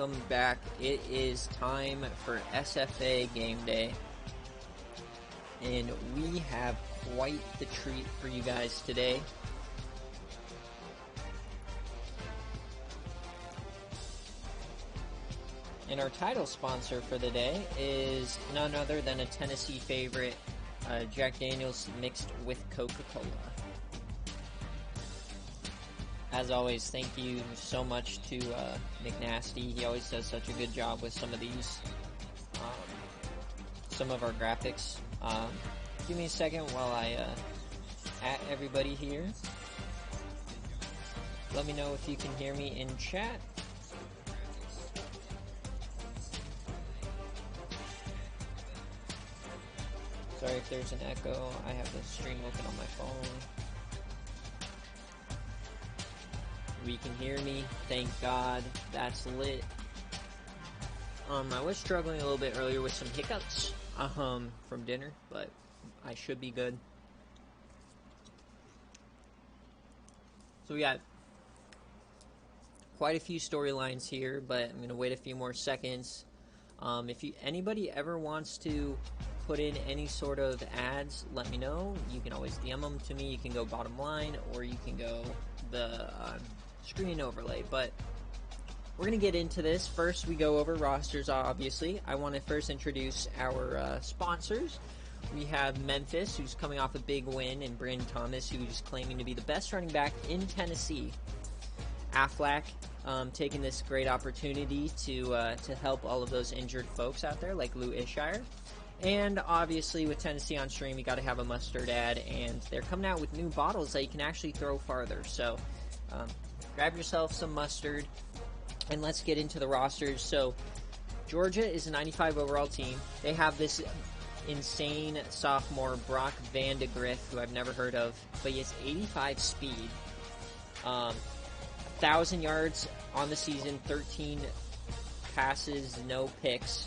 welcome back. It is time for SFA Gameday, and we have quite the treat for you guys today. And our title sponsor for the day is none other than a Tennessee favorite, Jack Daniels mixed with Coca-Cola. As always, thank you so much to McNasty. He always does such a good job with some of these, some of our graphics. Give me a second while I at everybody here. Let me know if you can hear me in chat. Sorry if there's an echo. I have the stream open on my phone. We can hear me. Thank God. That's lit. I was struggling a little bit earlier with some hiccups from dinner, but I should be good. So we got quite a few storylines here, but I'm going to wait a few more seconds. If anybody ever wants to put in any sort of ads, let me know. You can always DM them to me. You can go bottom line, or you can go the screen overlay. But we're going to get into this. First, we go over rosters, obviously. I want to first introduce our sponsors. We have Memphis, who's coming off a big win, and Brandon Thomas, who's claiming to be the best running back in Tennessee. Aflac, taking this great opportunity to help all of those injured folks out there, like Lou Ishire. And obviously, with Tennessee on stream, you got to have a mustard ad, and they're coming out with new bottles that you can actually throw farther. So, grab yourself some mustard, and let's get into the rosters. So, Georgia is a 95 overall team. They have this insane sophomore, Brock Vandegrift, who I've never heard of, but he has 85 speed. 1,000 yards on the season, 13 passes, no picks.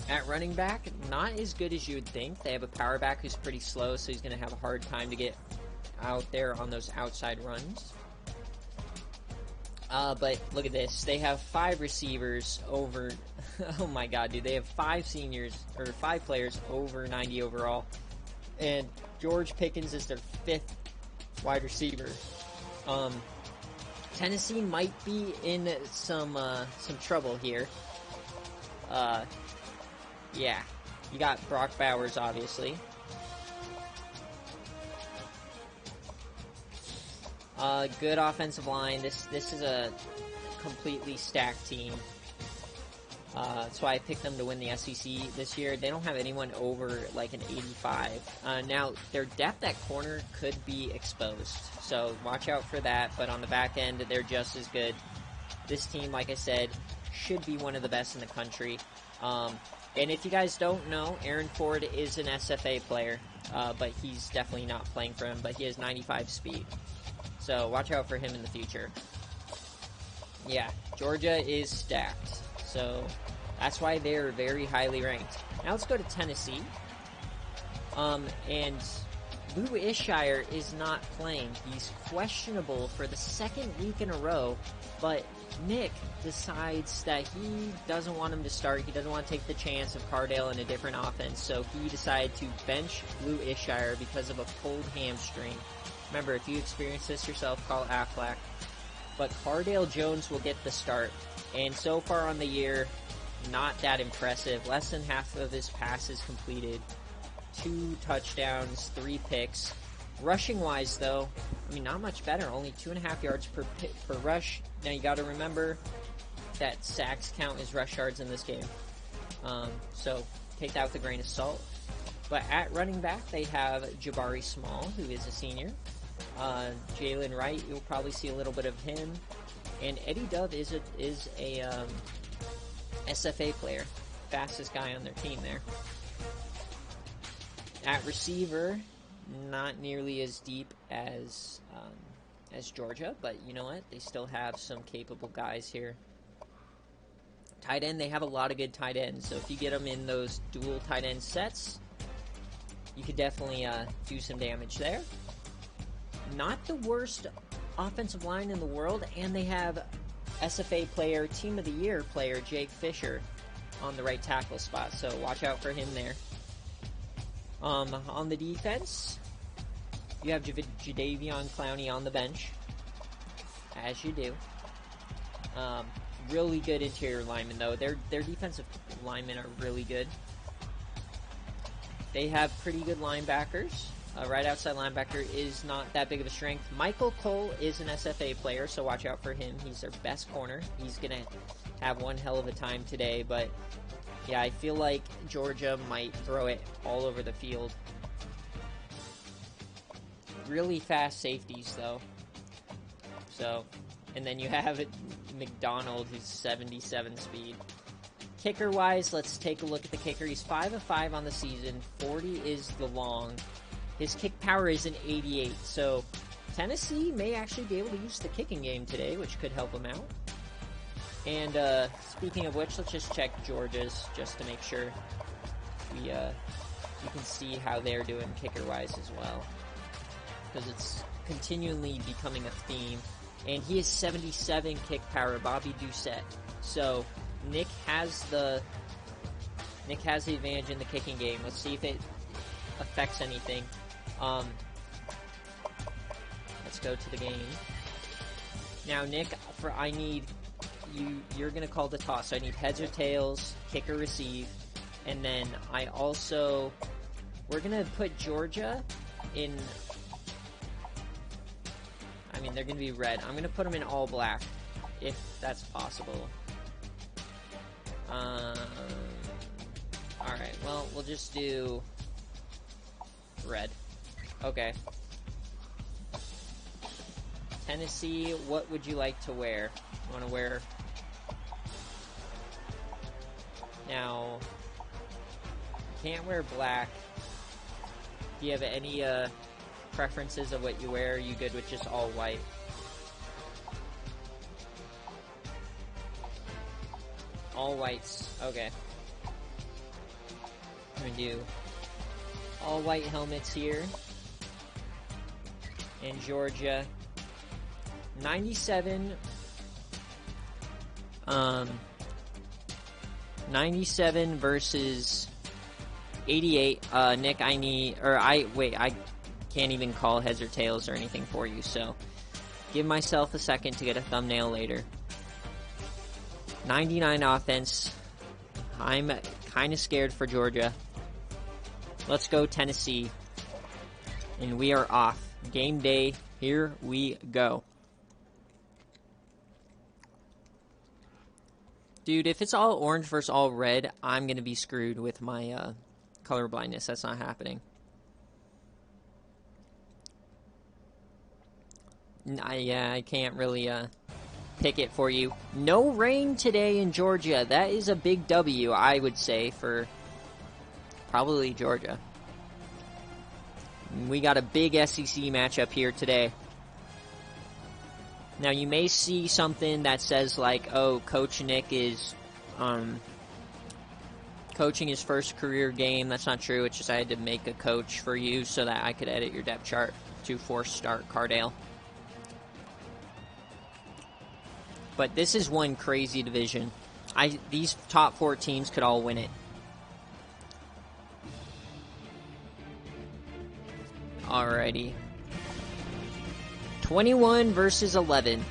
At running back, not as good as you would think. They have a power back who's pretty slow, so he's going to have a hard time to get out there on those outside runs. But look at this. They have 5 receivers over... oh my god, dude. They have 5 players over 90 overall. And George Pickens is their 5th wide receiver. Tennessee might be in some trouble here. Yeah, you got Brock Bowers, obviously. Good offensive line. This is a completely stacked team. That's why I picked them to win the SEC this year. They don't have anyone over like an 85. Now, their depth at corner could be exposed, so watch out for that. But on the back end, they're just as good. This team, like I said, should be one of the best in the country. And if you guys don't know, Aaron Ford is an SFA player, but he's definitely not playing for him, but he has 95 speed. So watch out for him in the future. Yeah, Georgia is stacked. So that's why they're very highly ranked. Now let's go to Tennessee. And Lou Ishire is not playing. He's questionable for the 2nd week in a row, but Nick decides that he doesn't want him to start. He doesn't want to take the chance of Cardale in a different offense, so he decided to bench Lou Ishire because of a pulled hamstring. Remember, if you experience this yourself, call Aflac. But Cardale Jones will get the start, and so far on the year, not that impressive. Less than half of his passes completed, 2 touchdowns, 3 picks. Rushing-wise, though, I mean, not much better. Only 2.5 yards per rush. Now, you got to remember that sacks count as rush yards in this game. So, take that with a grain of salt. But at running back, they have Jabari Small, who is a senior. Jalen Wright, you'll probably see a little bit of him. And Eddie Dove is a SFA player. Fastest guy on their team there. At receiver, not nearly as deep as Georgia, but you know what? They still have some capable guys here. Tight end, they have a lot of good tight ends, so if you get them in those dual tight end sets, you could definitely do some damage there. Not the worst offensive line in the world, and they have SFA player, Team of the Year player, Jake Fisher on the right tackle spot. So watch out for him there. On the defense, you have Jadeveon Clowney on the bench, as you do. Really good interior linemen, though. Their defensive linemen are really good. They have pretty good linebackers. Right outside linebacker is not that big of a strength. Michael Cole is an SFA player, so watch out for him. He's their best corner. He's going to have one hell of a time today, but yeah, I feel like Georgia might throw it all over the field. Really fast safeties, though. So, and then you have McDonald, who's 77 speed. Kicker-wise, let's take a look at the kicker. He's 5 of 5 on the season. 40 is the long. His kick power is an 88, so Tennessee may actually be able to use the kicking game today, which could help him out. And speaking of which, let's just check Georgia's just to make sure you can see how they're doing kicker-wise as well, because it's continually becoming a theme. And he is 77 kick power, Bobby Doucette. So Nick has the advantage in the kicking game. Let's see if it affects anything. Let's go to the game. Now, Nick, I need you're gonna call the toss. So I need heads or tails, kick or receive, and then we're gonna put Georgia in. I mean, they're gonna be red. I'm gonna put them in all black, if that's possible. All right. Well, we'll just do red. Okay. Tennessee, what would you like to wear? You want to wear... Now, you can't wear black. Do you have any preferences of what you wear? Are you good with just all white? All whites. Okay. I'm gonna do all white helmets here. And Georgia. 97 versus 88. Nick, I can't even call heads or tails or anything for you, so give myself a second to get a thumbnail later. 99 offense. I'm kind of scared for Georgia. Let's go Tennessee. And we are off. Game day. Here we go. Dude, if it's all orange versus all red, I'm going to be screwed with my color blindness. That's not happening. I can't really pick it for you. No rain today in Georgia. That is a big W, I would say, for probably Georgia. We got a big SEC matchup here today. Now, you may see something that says, like, oh, Coach Nick is coaching his first career game. That's not true. It's just I had to make a coach for you so that I could edit your depth chart to force start Cardale. But this is one crazy division. These top 4 teams could all win it. Alrighty. 21 versus 11.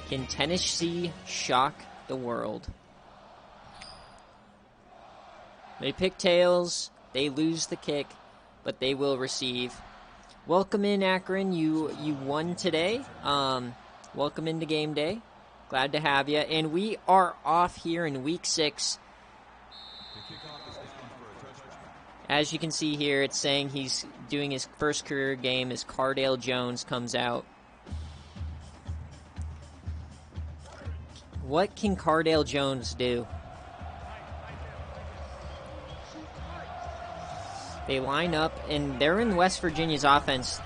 Can Tennessee shock the world? They pick tails. They lose the kick, but they will receive. Welcome in, Akron. You won today. Welcome into game day. Glad to have you. And we are off here in week 6. As you can see here, it's saying he's doing his first career game as Cardale Jones comes out. What can Cardale Jones do? They line up, and they're in West Virginia's offense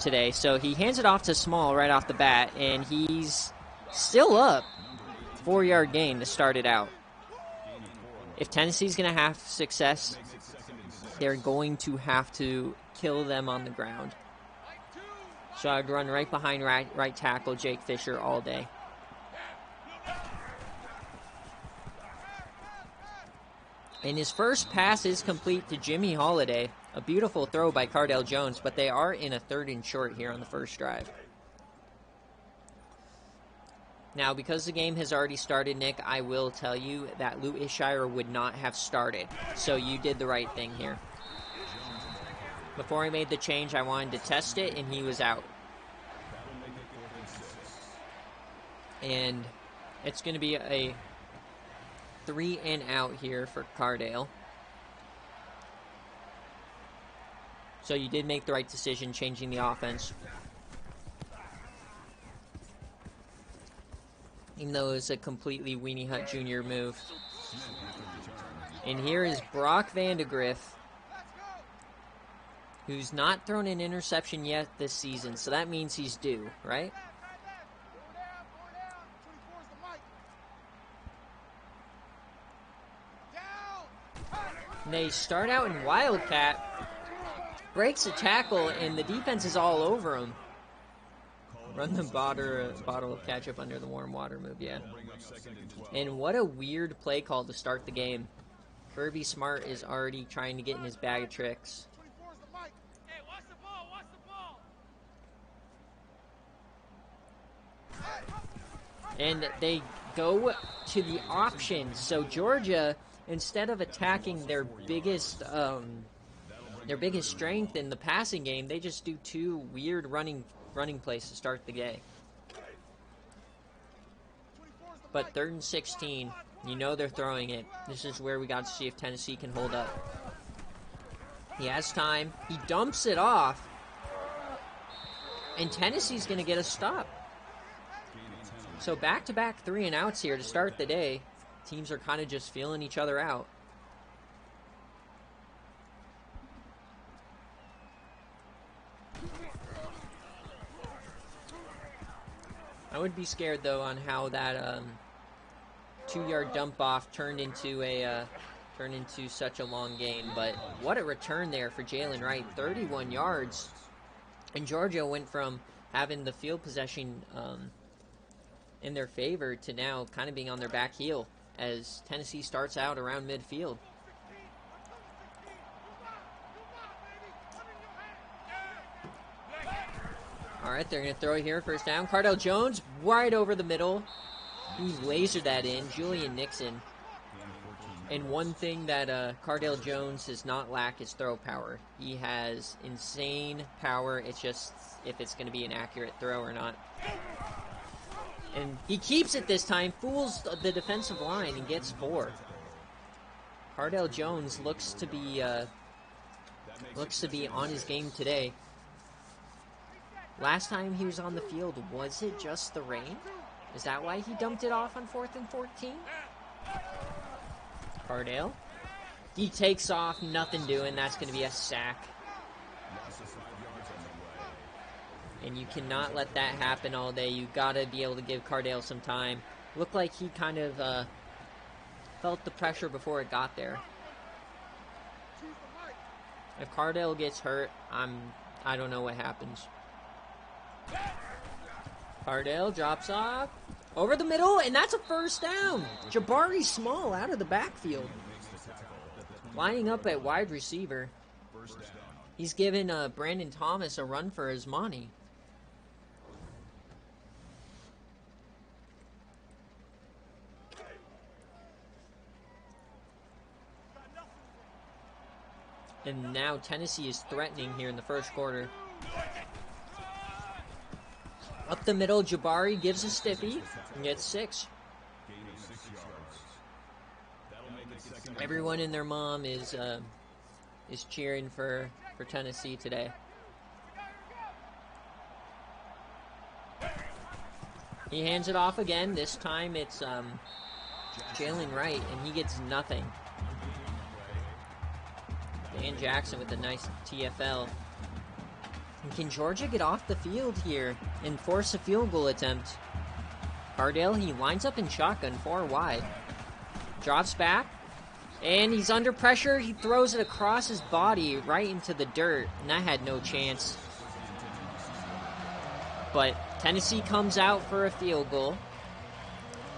today. So he hands it off to Small right off the bat, and he's still up. 4-yard gain to start it out. If Tennessee's going to have success, they're going to have to kill them on the ground. So I'd run right behind right tackle Jake Fisher all day. And his first pass is complete to Jimmy Holiday. A beautiful throw by Cardale Jones, but they are in a 3rd and short here on the first drive. Now, because the game has already started, Nick, I will tell you that Lou Ishire would not have started. So you did the right thing here. Before I made the change, I wanted to test it, and he was out. And it's going to be a 3 and out here for Cardale. So you did make the right decision changing the offense. Even though it was a completely Weenie Hut Jr. move. And here is Brock Vandegrift, who's not thrown an interception yet this season. So that means he's due, right? And they start out in Wildcat. Breaks a tackle, and the defense is all over him. Run the bottle of ketchup under the warm water move, yeah. And what a weird play call to start the game. Kirby Smart is already trying to get in his bag of tricks. And they go to the option. So Georgia, instead of attacking their biggest strength in the passing game, they just do 2 weird running plays to start the game. But 3rd and 16, you know they're throwing it. This is where we got to see if Tennessee can hold up. He has time. He dumps it off. And Tennessee's going to get a stop. So back-to-back 3 and outs here to start the day. Teams are kind of just feeling each other out. I would be scared though on how that 2-yard dump off turned into such a long gain. But what a return there for Jalen Wright, 31 yards. And Georgia went from having the field possession in their favor to now kind of being on their back heel as Tennessee starts out around midfield. All right, they're going to throw it here, first down. Cardale Jones, right over the middle. He lasered that in. Julian Nixon. And one thing that Cardale Jones does not lack is throw power. He has insane power. It's just if it's going to be an accurate throw or not. And he keeps it this time, fools the defensive line, and gets 4. Cardale Jones looks to be on his game today. Last time he was on the field, was it just the rain? Is that why he dumped it off on 4th and 14? Cardale. He takes off, nothing doing. That's going to be a sack. And you cannot let that happen all day. You got to be able to give Cardale some time. Looked like he kind of felt the pressure before it got there. If Cardale gets hurt, I don't know what happens. Cardale drops off over the middle, and that's a first down. Jabari Small out of the backfield, lining up at wide receiver. He's given Brandon Thomas a run for his money. And now Tennessee is threatening here in the first quarter. Up the middle, Jabari gives a stiffy and gets 6. Everyone and their mom is cheering for Tennessee today. He hands it off again. This time it's Jalen Wright, and he gets nothing. Dan Jackson with a nice TFL. And can Georgia get off the field here and force a field goal attempt? Cardale, he lines up in shotgun 4 wide. Drops back. And he's under pressure. He throws it across his body right into the dirt. And that had no chance. But Tennessee comes out for a field goal.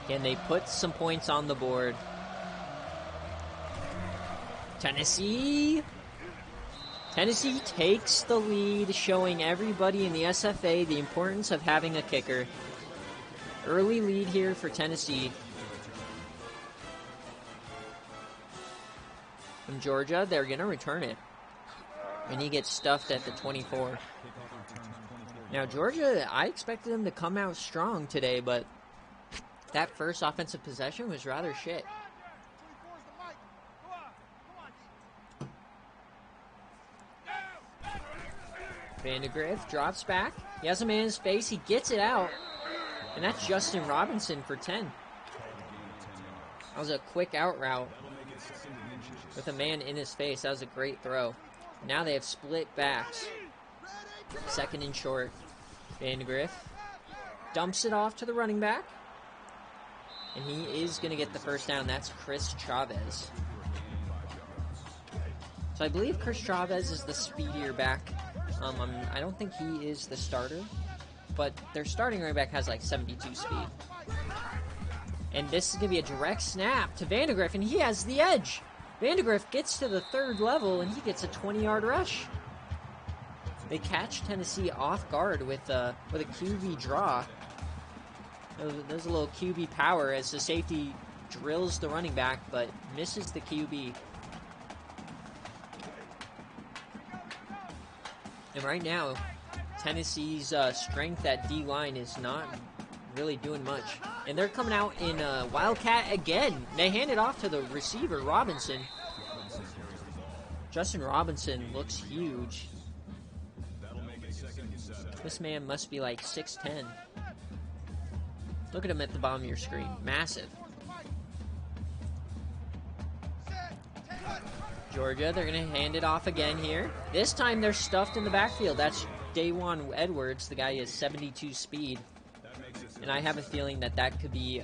And they put some points on the board. Tennessee takes the lead, showing everybody in the SFA the importance of having a kicker. Early lead here for Tennessee. From Georgia, they're going to return it. And he gets stuffed at the 24. Now, Georgia, I expected them to come out strong today, but that first offensive possession was rather shit. Vandegrift drops back. He has a man in his face. He gets it out. And that's Justin Robinson for 10. That was a quick out route with a man in his face. That was a great throw. Now they have split backs. Second and short. Vandegrift dumps it off to the running back. And he is going to get the first down. That's Chris Chavez. So I believe Chris Chavez is the speedier back. I don't think he is the starter, but their starting running back has like 72 speed. And this is going to be a direct snap to Vandegrift, and he has the edge. Vandegrift gets to the third level, and he gets a 20-yard rush. They catch Tennessee off guard with a QB draw. There's a little QB power as the safety drills the running back, but misses the QB. And right now, Tennessee's strength at D-line is not really doing much. And they're coming out in Wildcat again. They hand it off to the receiver, Robinson. Justin Robinson looks huge. This man must be like 6'10". Look at him at the bottom of your screen. Massive. Georgia, they're going to hand it off again here. This time they're stuffed in the backfield. That's Dawan Edwards. The guy has 72 speed. And I have a feeling that that could be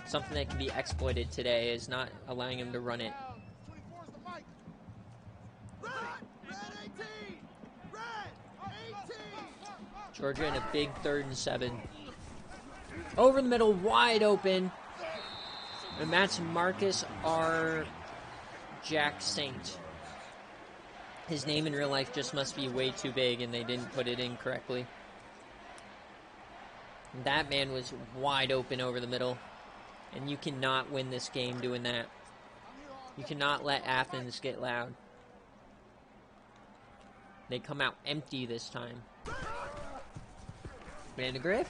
something that can be exploited today, is not allowing him to run it. Georgia in a big 3rd and 7. Over the middle, wide open. And that's Marcus R. Jack Saint. His name in real life just must be way too big, and they didn't put it in correctly. That man was wide open over the middle, and you cannot win this game doing that. You cannot let Athens get loud. They come out empty this time. Vandegrift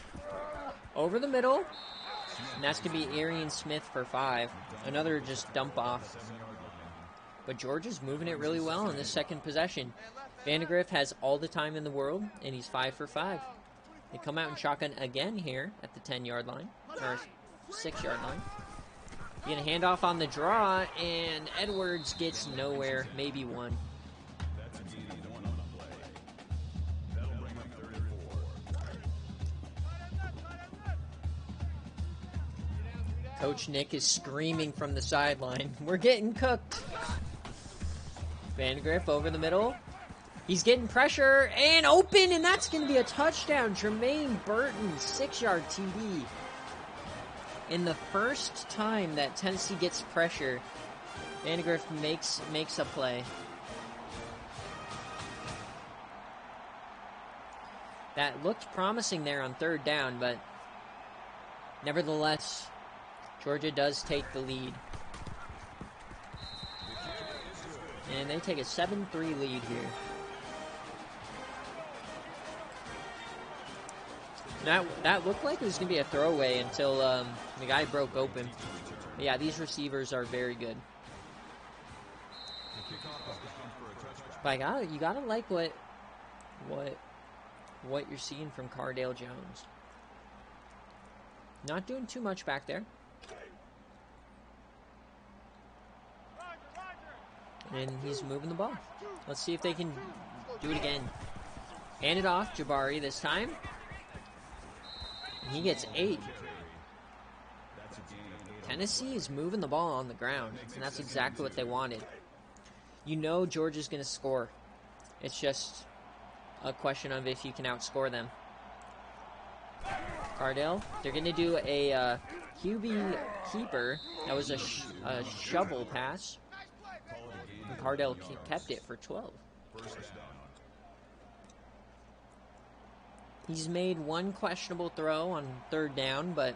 over the middle, and that's going to be Arian Smith for 5. Another just dump off. But Georgia's moving it really well in this second possession. Vandegrift has all the time in the world, and he's 5 for 5. They come out in shotgun again here at the 10-yard line, or 6-yard line. You're going to hand off on the draw, and Edwards gets nowhere, maybe 1. Coach Nick is screaming from the sideline. We're getting cooked. Vandegrift over the middle. He's getting pressure and open, and that's going to be a touchdown. Jermaine Burton, 6-yard TD. In the first time that Tennessee gets pressure, Vandegrift makes a play. That looked promising there on 3rd down, but nevertheless, Georgia does take the lead. And they take a 7-3 lead here. That looked like it was going to be a throwaway until the guy broke open. But yeah, these receivers are very good. But you gotta like what you're seeing from Cardale Jones. Not doing too much back there. And he's moving the ball. Let's see if they can do it again. Hand it off, Jabari this time. And he gets 8. Tennessee is moving the ball on the ground, and that's exactly what they wanted. You know Georgia's going to score. It's just a question of if you can outscore them. Cardale, they're going to do a QB keeper. That was a shovel pass. And Cardell kept it for 12. He's made one questionable throw on 3rd down, but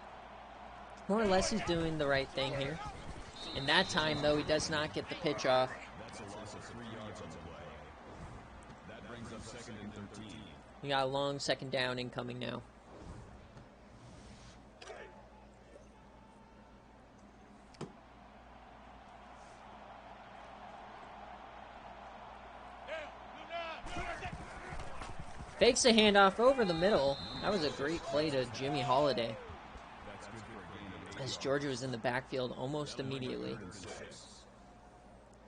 more or less he's doing the right thing here. And that time, though, he does not get the pitch off. We got a long 2nd down incoming now. Fakes the handoff over the middle. That was a great play to Jimmy Holiday, as Georgia was in the backfield almost immediately.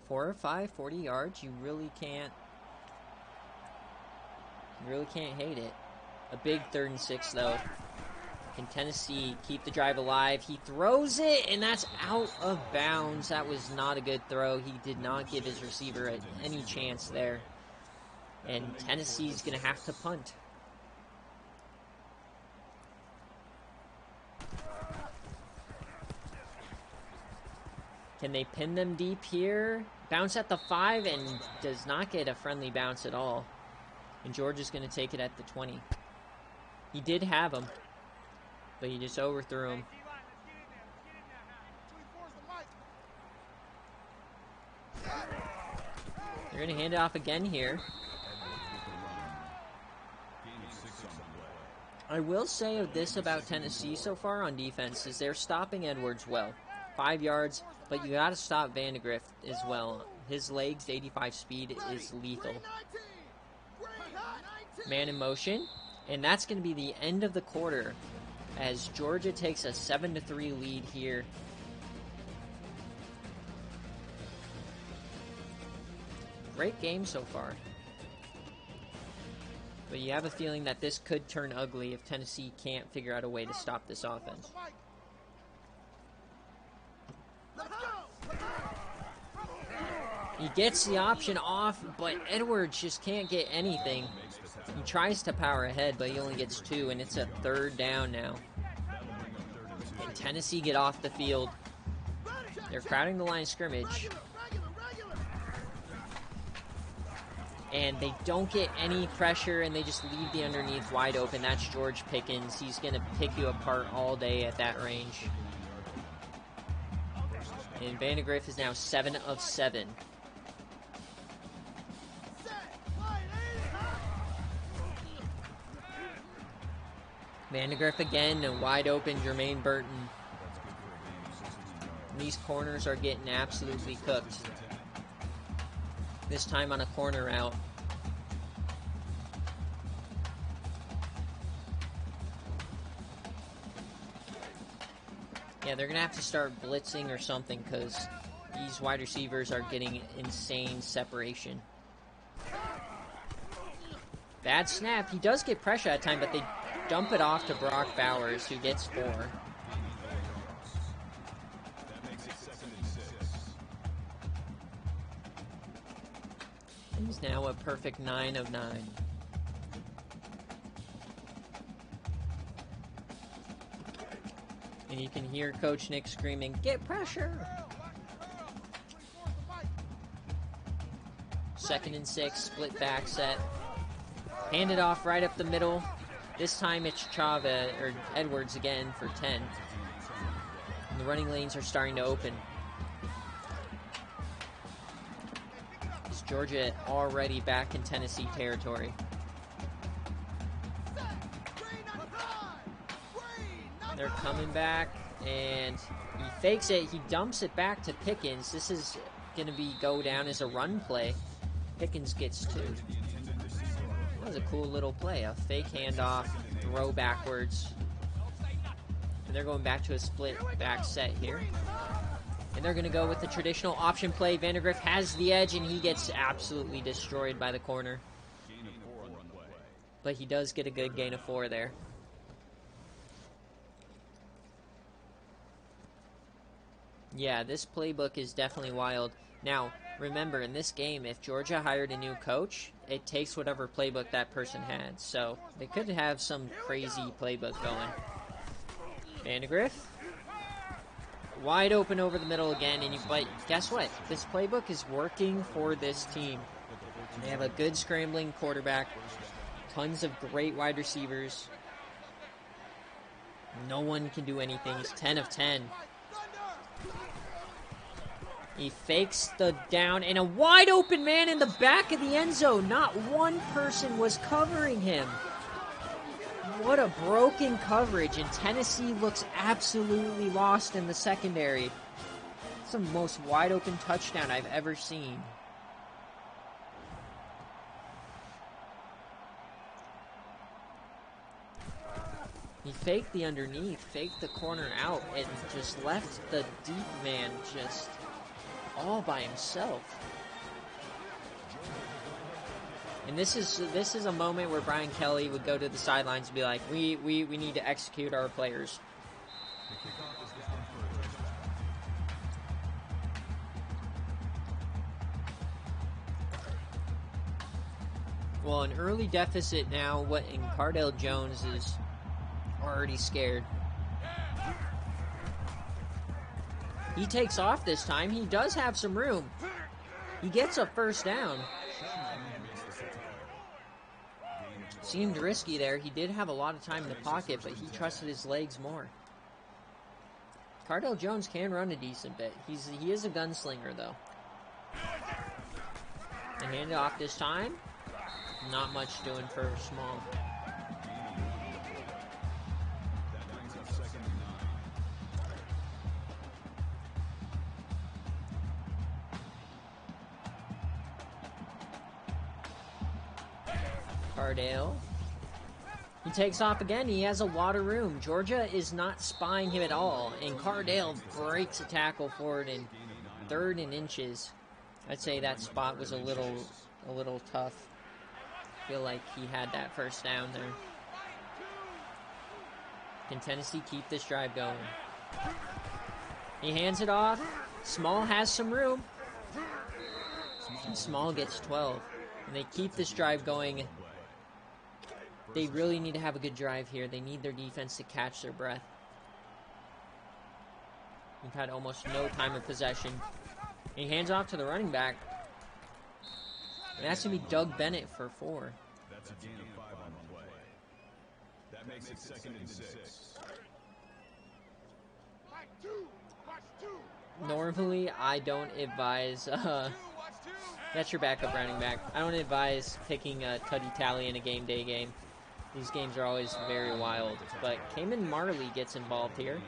4 or 5, 40 yards. You really can't hate it. A big 3rd and 6 though. Can Tennessee keep the drive alive? He throws it, and that's out of bounds. That was not a good throw. He did not give his receiver any chance there. And Tennessee's going to have to punt. Can they pin them deep here? Bounce at the 5 and does not get a friendly bounce at all. And Georgia's going to take it at the 20. He did have him, but he just overthrew him. They're going to hand it off again here. I will say this about Tennessee so far on defense is they're stopping Edwards well. 5 yards, but you got to stop Vandegrift as well. His legs, 85 speed, is lethal. Man in motion, and that's going to be the end of the quarter as Georgia takes a 7-3 lead here. Great game so far. But you have a feeling that this could turn ugly if Tennessee can't figure out a way to stop this offense. He gets the option off, but Edwards just can't get anything. He tries to power ahead, but he only gets 2, and it's a 3rd down now. And Tennessee get off the field. They're crowding the line of scrimmage. And they don't get any pressure, and they just leave the underneath wide open. That's George Pickens. He's going to pick you apart all day at that range. And Vandegrift is now 7 of 7. Vandegrift again, and wide open Jermaine Burton. And these corners are getting absolutely cooked. This time on a corner route. Yeah, they're going to have to start blitzing or something because these wide receivers are getting insane separation. Bad snap. He does get pressure at time, but they dump it off to Brock Bowers, who gets 4. He's now a perfect 9 of 9. And you can hear Coach Nick screaming, "Get pressure!" 2nd and 6, split back set. Hand it off right up the middle. This time it's Edwards again for 10. And the running lanes are starting to open. Georgia already back in Tennessee territory. They're coming back, and he fakes it. He dumps it back to Pickens. This is going to go down as a run play. Pickens gets 2. That was a cool little play. A fake handoff, throw backwards. And they're going back to a split back set here. And they're going to go with the traditional option play. Vandegrift has the edge, and he gets absolutely destroyed by the corner. But he does get a good gain of 4 there. Yeah, this playbook is definitely wild. Now, remember, in this game, if Georgia hired a new coach, it takes whatever playbook that person had. So they could have some crazy playbook going. Vandegrift. wide open over the middle again, but guess what? This playbook is working for this team. They have a good scrambling quarterback, tons of great wide receivers. No one can do anything. He's 10 of 10. He fakes the down, and a wide open man in the back of the end zone. Not one person was covering him. What a broken coverage, and Tennessee looks absolutely lost in the secondary. It's the most wide open touchdown I've ever seen. He faked the underneath, faked the corner out, and just left the deep man just all by himself. And this is a moment where Brian Kelly would go to the sidelines and be like, we need to execute our players. Well, an early deficit now, and Cardale Jones is already scared. He takes off this time. He does have some room. He gets a first down. Seemed risky there. He did have a lot of time in the pocket, but he trusted his legs more. Cardale Jones can run a decent bit. He is a gunslinger, though. And hand it off this time. Not much doing for Small. Cardale. He takes off again. He has a lot of room. Georgia is not spying him at all, and Cardale breaks a tackle forward in 3rd and inches. I'd say that spot was a little tough. I feel like he had that first down there. Can Tennessee keep this drive going? He hands it off. Small has some room. And Small gets 12. And they keep this drive going. They really need to have a good drive here. They need their defense to catch their breath. We've had almost no time of possession. He hands off to the running back. And that's going to be Doug Bennett for 4. That's a gain of 5 on the play. That makes it 2nd and 6. Normally, I don't advise... that's your backup running back. I don't advise picking a Tuddy Tally in a game day game. These games are always very wild. But Cayman Marley gets involved here.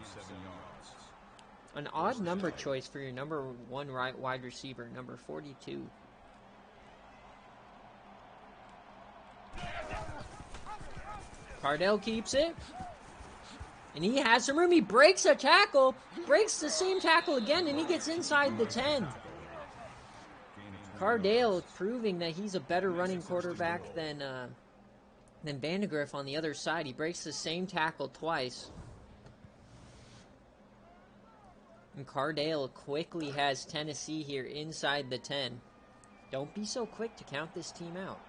An odd number choice for your number 1 wide receiver, number 42. Cardale keeps it. And he has some room. He breaks a tackle. Breaks the same tackle again, and he gets inside the 10. Cardale proving that he's a better running quarterback than Vandegrift on the other side. He breaks the same tackle twice. And Cardale quickly has Tennessee here inside the 10. Don't be so quick to count this team out.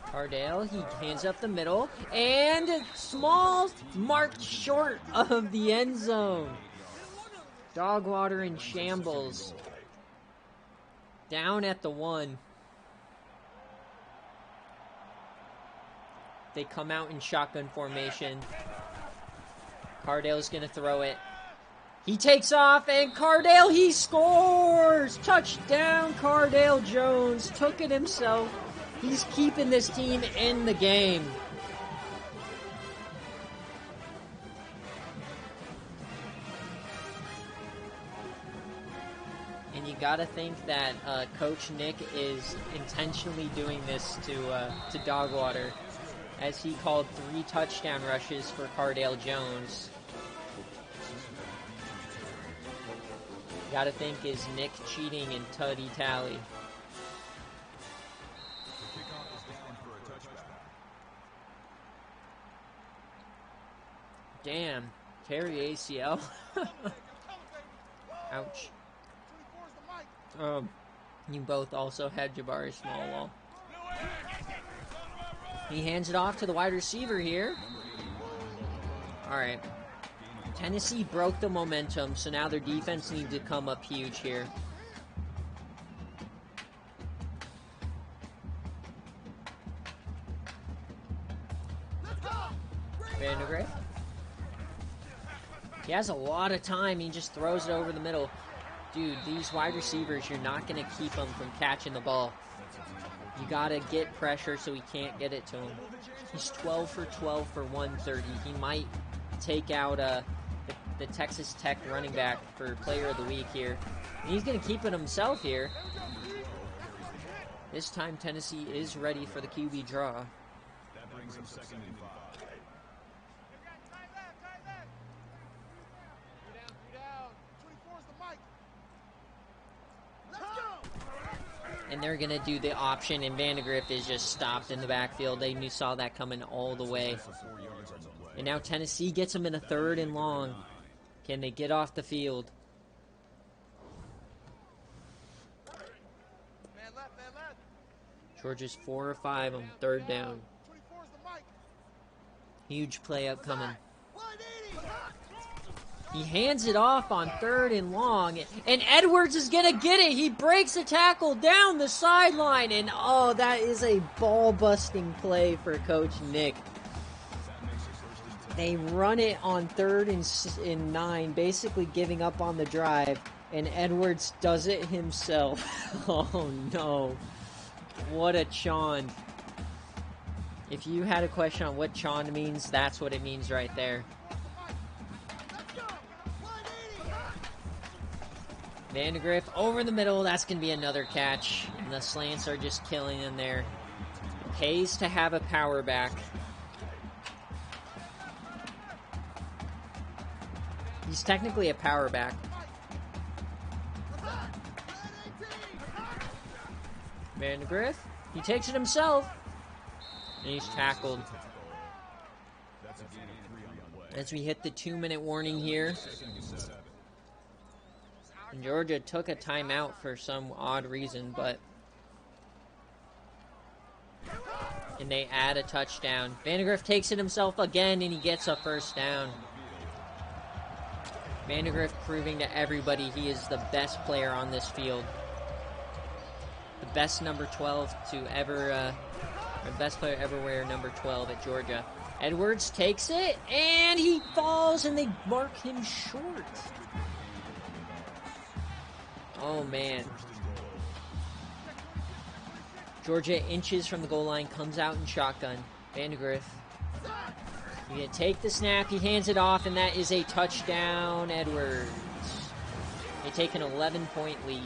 Cardale, he hands up the middle, and Small marked short of the end zone. Dogwater in shambles. Down at the 1. They come out in shotgun formation. Cardale's going to throw it. He takes off, and Cardale, he scores! Touchdown, Cardale Jones. Took it himself. He's keeping this team in the game. And you gotta think that Coach Nick is intentionally doing this to Dogwater, as he called 3 touchdown rushes for Cardale Jones. Gotta think, is Nick cheating in Tuddy Tally? Damn, Terry ACL. Ouch. You both also had Jabari Smallwell. He hands it off to the wide receiver here. Alright. Tennessee broke the momentum, so now their defense needs to come up huge here. Vandergriff. He has a lot of time. He just throws it over the middle. Dude, these wide receivers, you're not going to keep them from catching the ball. You got to get pressure so he can't get it to him. He's 12 for 12 for 130. He might take out the Texas Tech running back for player of the week here. And he's going to keep it himself here. This time Tennessee is ready for the QB draw. That brings him 2nd and 5. And they're going to do the option, and Vandegrift is just stopped in the backfield. They saw that coming all the way. And now Tennessee gets them in a 3rd and long. Can they get off the field? Georgia's 4 or 5 on 3rd down. Huge play upcoming. He hands it off on 3rd and long, and Edwards is going to get it. He breaks a tackle down the sideline, and oh, that is a ball-busting play for Coach Nick. They run it on 3rd and 9, basically giving up on the drive, and Edwards does it himself. Oh, no. What a chond. If you had a question on what chond means, that's what it means right there. Vandegrift over the middle. That's going to be another catch. And the slants are just killing him there. It pays to have a power back. He's technically a power back. Vandegrift. He takes it himself. And he's tackled. As we hit the 2-minute warning here. And Georgia took a timeout for some odd reason, but... And they add a touchdown. Vandegrift takes it himself again, and he gets a 1st down. Vandegrift proving to everybody he is the best player on this field. The best number 12 to ever... or best player ever wear number 12 at Georgia. Edwards takes it, and he falls, and they mark him short. Oh, man. Georgia inches from the goal line, comes out in shotgun. Vandegrift. He's going to take the snap. He hands it off, and that is a touchdown, Edwards. They take an 11-point lead.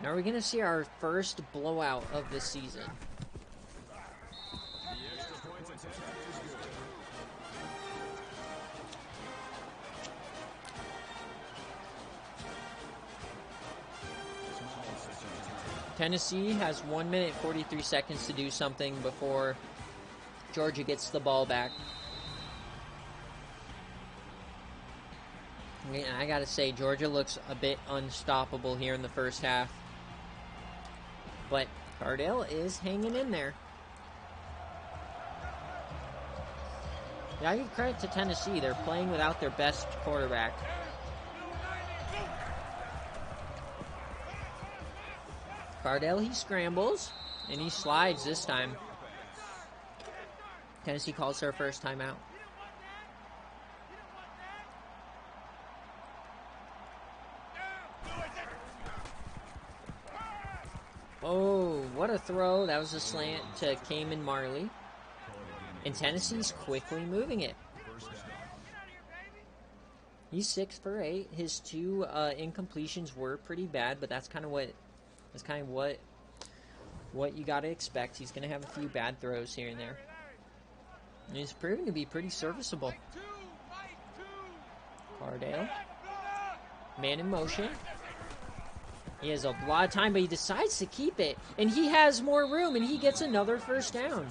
Now we're going to see our first blowout of the season. Tennessee has 1 minute 43 seconds to do something before Georgia gets the ball back. And I gotta say, Georgia looks a bit unstoppable here in the first half. But Cardale is hanging in there. Yeah, I give credit to Tennessee. They're playing without their best quarterback. Cardale, he scrambles, and he slides this time. Tennessee calls their first timeout. Oh, what a throw. That was a slant to Cayman Marley. And Tennessee's quickly moving it. He's 6 for 8. His 2 incompletions were pretty bad, but that's kind of what you got to expect. He's going to have a few bad throws here and there. And he's proven to be pretty serviceable. Cardale. Man in motion. He has a lot of time, but he decides to keep it. And he has more room, and he gets another first down.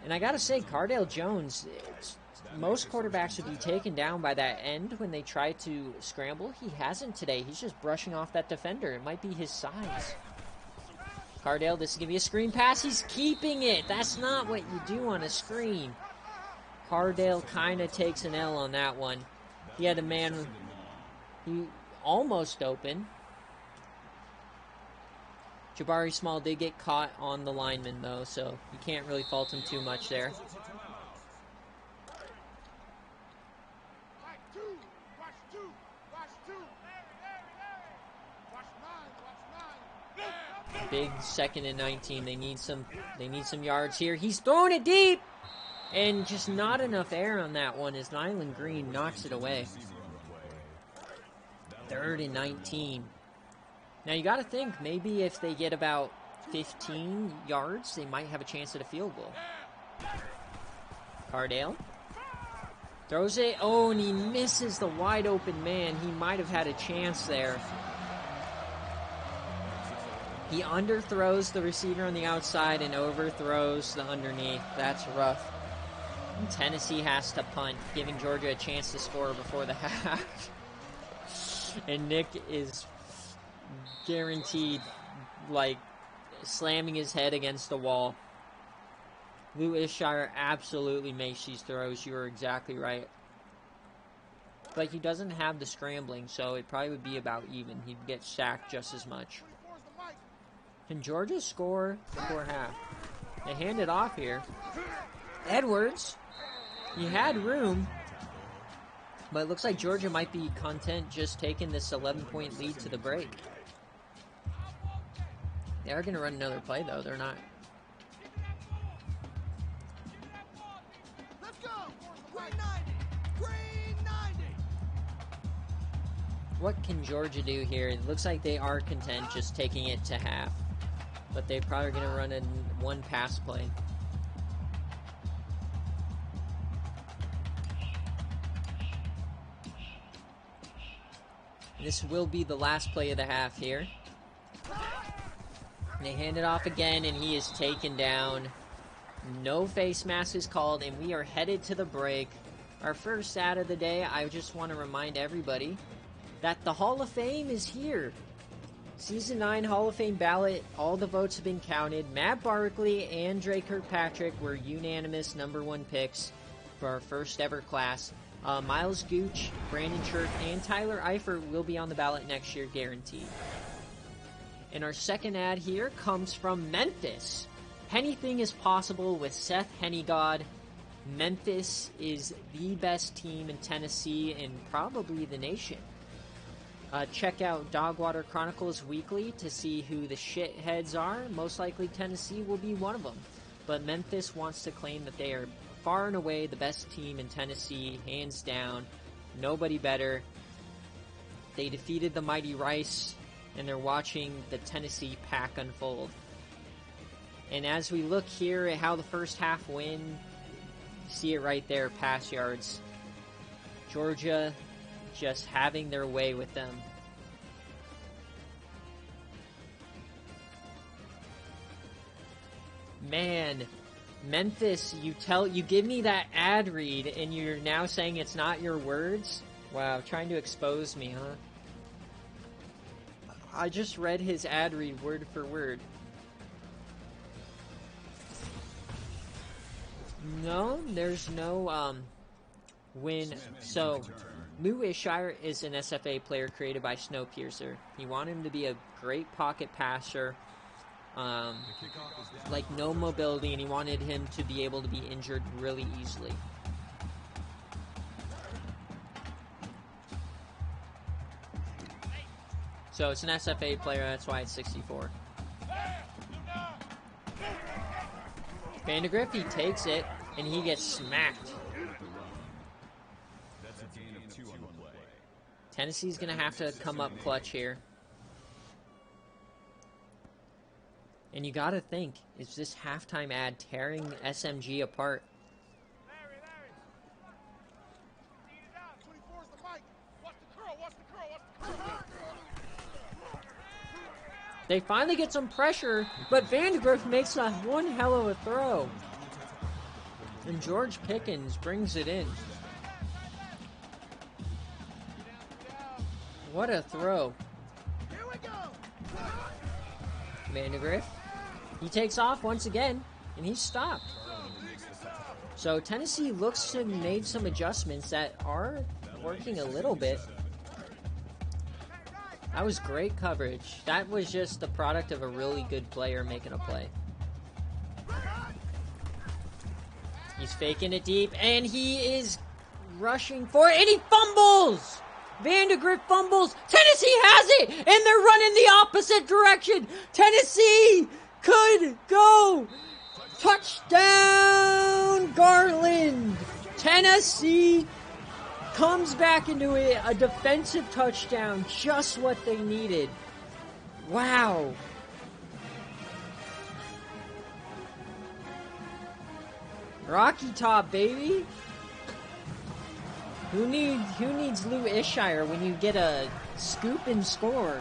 And I got to say, Cardale Jones, most quarterbacks would be taken down by that end when they try to scramble. He hasn't today. He's just brushing off that defender. It might be his size. Cardale, this is going to be a screen pass. He's keeping it. That's not what you do on a screen. Cardale kind of takes an L on that one. He had a man, he almost open. Jabari Small did get caught on the lineman, though, so you can't really fault him too much there. Big 2nd and 19. They need some yards here. He's throwing it deep, and just not enough air on that one as Nyland Green knocks it away. 3rd and 19. Now you got to think maybe if they get about 15 yards, they might have a chance at a field goal. Cardale throws it. Oh, and he misses the wide open man. He might have had a chance there. He underthrows the receiver on the outside and overthrows the underneath. That's rough. And Tennessee has to punt, giving Georgia a chance to score before the half. And Nick is guaranteed, like, slamming his head against the wall. Lou Ishire absolutely makes these throws. You are exactly right. But he doesn't have the scrambling, so it probably would be about even. He'd get sacked just as much. Can Georgia score before half? They hand it off here. Edwards, he had room, but it looks like Georgia might be content just taking this 11-point lead to the break. They are going to run another play, though. They're not. Let's go! Green 90! Green 90! What can Georgia do here? It looks like they are content just taking it to half. But they're probably going to run a one pass play. This will be the last play of the half here. They hand it off again, and he is taken down. No face mask is called, and we are headed to the break. Our first ad of the day, I just want to remind everybody that the Hall of Fame is here. Season 9 Hall of Fame ballot, all the votes have been counted. Matt Barkley and Dre Kirkpatrick were unanimous #1 picks for our first ever class. Miles Gooch, Brandon Church, and Tyler Eifert will be on the ballot next year, guaranteed. And our second ad here comes from Memphis. Anything is possible with Seth Henigod. Memphis is the best team in Tennessee and probably the nation. Check out Dogwater Chronicles weekly to see who the shitheads are. Most likely Tennessee will be one of them. But Memphis wants to claim that they are far and away the best team in Tennessee, hands down. Nobody better. They defeated the mighty Rice, and they're watching the Tennessee pack unfold. And as we look here at how the first half went, you see it right there, pass yards. Georgia just having their way with them. Man, Memphis, you give me that ad read and you're now saying it's not your words? Wow, trying to expose me, huh? I just read his ad read word for word. No, there's no win. So Lou Ishire is an SFA player created by Snowpiercer. He wanted him to be a great pocket passer, like no mobility, and he wanted him to be able to be injured really easily. So it's an SFA player, that's why it's 64. Vandegrift, he takes it, and he gets smacked. Tennessee's going to have to come up clutch here. And you got to think, is this halftime ad tearing SMG apart? They finally get some pressure, but Vandegrift makes one hell of a throw. And George Pickens brings it in. What a throw. Here we go. Vandegrift. He takes off once again, and he's stopped. So Tennessee looks to have made some adjustments that are working a little bit. That was great coverage. That was just the product of a really good player making a play. He's faking it deep, and he is rushing for it, and he fumbles! Vandegrift fumbles. Tennessee has it, and they're running the opposite direction. Tennessee could go. Touchdown, Garland. Tennessee comes back into it. A defensive touchdown, just what they needed. Wow. Rocky Top, baby. Who needs Lou Ishire when you get a scoop and score?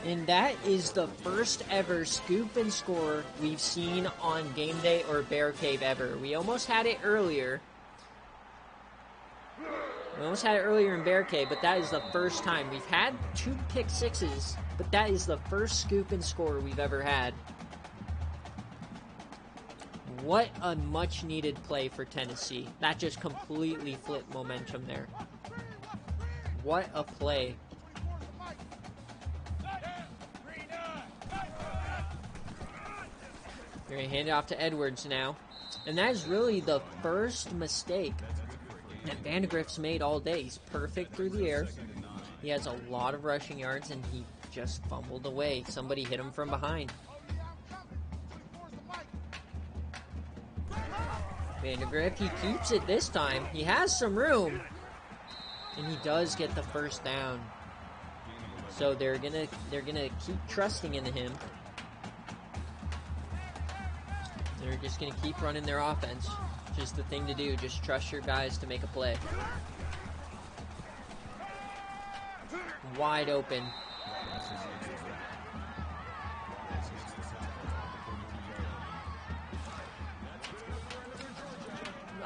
And that is the first ever scoop and score we've seen on Gameday or BearCave ever. We almost had it earlier. We almost had it earlier in BearCave, but that is the first time. We've had 2 pick sixes, but that is the first scoop and score we've ever had. What a much needed play for Tennessee. That just completely flipped momentum there. What a play. They're going to hand it off to Edwards now. And that is really the first mistake that Vandegrift's made all day. He's perfect through the air. He has a lot of rushing yards, and he just fumbled away. Somebody hit him from behind. Vandegrift, he keeps it this time. He has some room, and he does get the first down. So they're gonna keep trusting into him. They're just gonna keep running their offense. Just the thing to do. Just trust your guys to make a play. Wide open.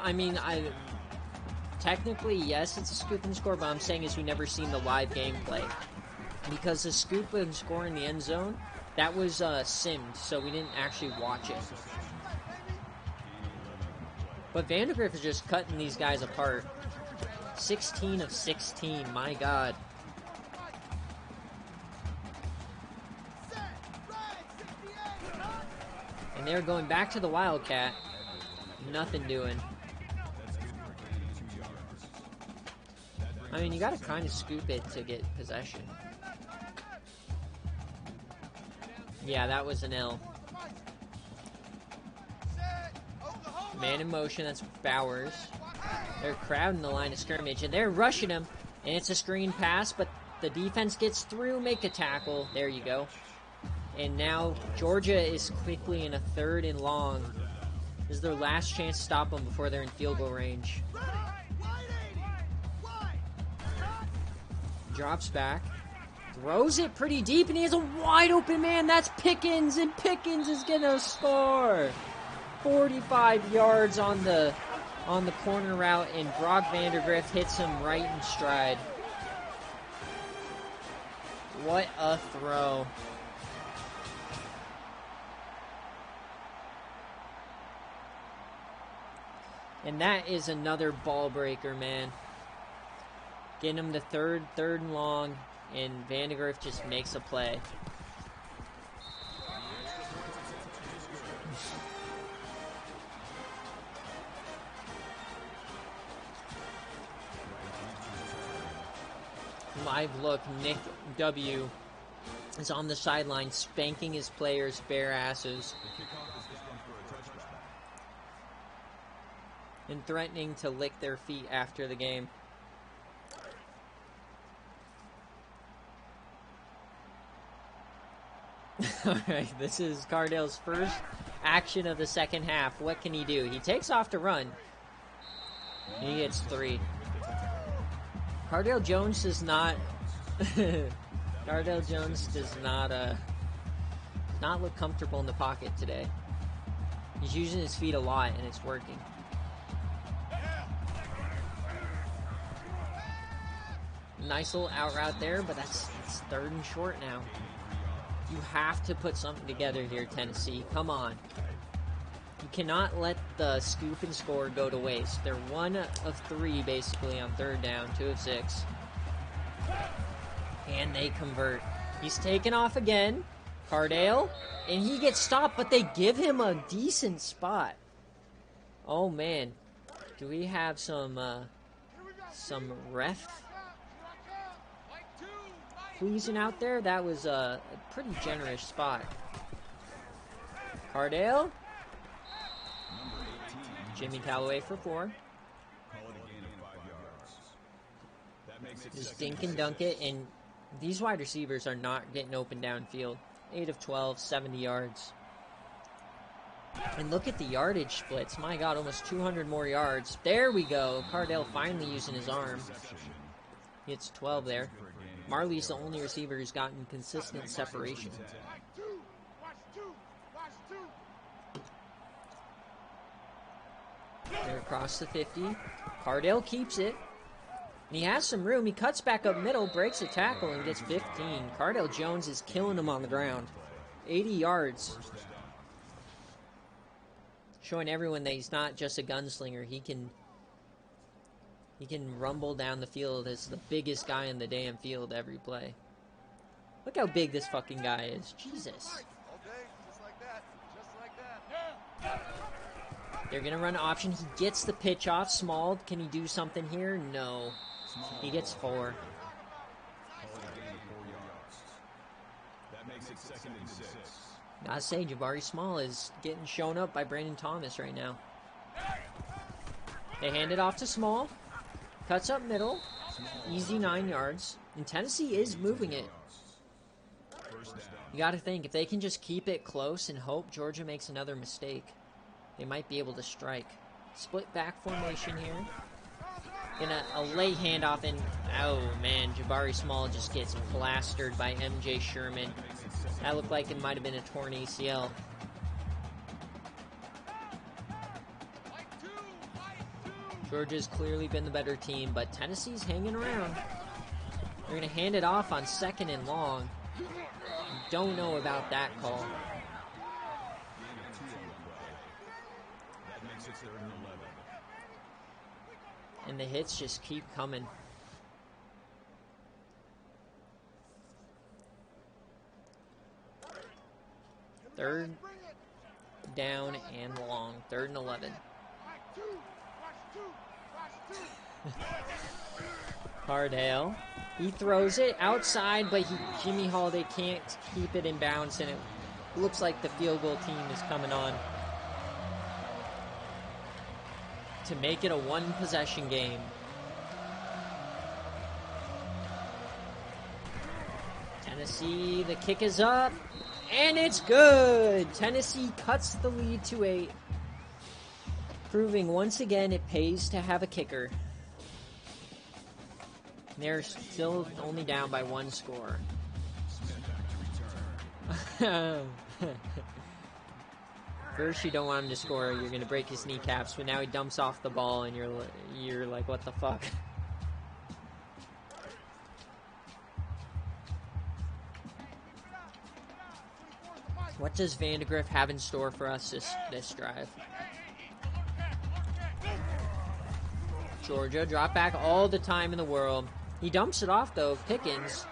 I mean, technically, yes, it's a scoop and score, but I'm saying is we never seen the live gameplay. Because the scoop and score in the end zone, that was simmed, so we didn't actually watch it. But Vandegrift is just cutting these guys apart. 16 of 16, my God. And they're going back to the Wildcat. Nothing doing. I mean, you gotta kind of scoop it to get possession. Yeah, that was an L. Man in motion, that's Bowers. They're crowding the line of scrimmage, and they're rushing him. And it's a screen pass, but the defense gets through, make a tackle. There you go. And now Georgia is quickly in a 3rd and long. This is their last chance to stop them before they're in field goal range. Drops back. Throws it pretty deep, and he has a wide open man. That's Pickens, and Pickens is going to score. 45 yards on the corner route, and Brock Vandegrift hits him right in stride. What a throw. And that is another ball breaker, man. Getting him to third and long, and Vandegrift just makes a play. Live look, Nick W. is on the sideline spanking his players' bare asses and threatening to lick their feet after the game. Alright, this is Cardale's first action of the second half. What can he do? He takes off to run. He gets 3. Cardale Jones does not Cardale Jones does not look comfortable in the pocket today. He's using his feet a lot, and it's working. Nice little out route there, but it's 3rd and short now. You have to put something together here, Tennessee. Come on. You cannot let the scoop and score go to waste. They're 1 of 3, basically, on 3rd down, 2 of 6. And they convert. He's taken off again. Cardale. And he gets stopped, but they give him a decent spot. Oh, man. Do we have some ref pleasing out there? That was a pretty generous spot. Cardale. Jimmy Callaway for 4. Just dink and dunk it, and these wide receivers are not getting open downfield. 8 of 12, 70 yards. And look at the yardage splits. My God, almost 200 more yards. There we go. Cardale finally using his arm. Hits 12 there. Marley's the only receiver who's gotten consistent separation. They're across the 50. Cardale keeps it. And he has some room. He cuts back up middle, breaks a tackle, and gets 15. Cardale Jones is killing him on the ground. 80 yards. Showing everyone that he's not just a gunslinger. He can rumble down the field as the biggest guy in the damn field every play. Look how big this fucking guy is. Jesus. They're going to run option. He gets the pitch off. Small. Can he do something here? No. He gets 4. That makes it 2nd and 6. Gotta say, Jabari Small is getting shown up by Brandon Thomas right now. They hand it off to Small. Cuts up middle. Easy 9 yards. And Tennessee is moving it. You gotta think, if they can just keep it close and hope Georgia makes another mistake, they might be able to strike. Split back formation here. In a late handoff, and oh man, Jabari Small just gets plastered by MJ Sherman. That looked like it might have been a torn ACL. Georgia's clearly been the better team, but Tennessee's hanging around. They're going to hand it off on 2nd and long. Don't know about that call. That makes it 3rd and 11. And the hits just keep coming. Third down and long. 3rd and 11. Cardale. He throws it outside, but Jimmy Holiday can't keep it in bounds, and it looks like the field goal team is coming on to make it a 1-possession game. Tennessee, the kick is up, and it's good! Tennessee cuts the lead to 8, proving once again it pays to have a kicker. They're still only down by 1 score. First, you don't want him to score. You're going to break his kneecaps. But now he dumps off the ball, and you're like, what the fuck? What does Vandegrift have in store for us this drive? Georgia, drop back all the time in the world. He dumps it off, though, Pickens.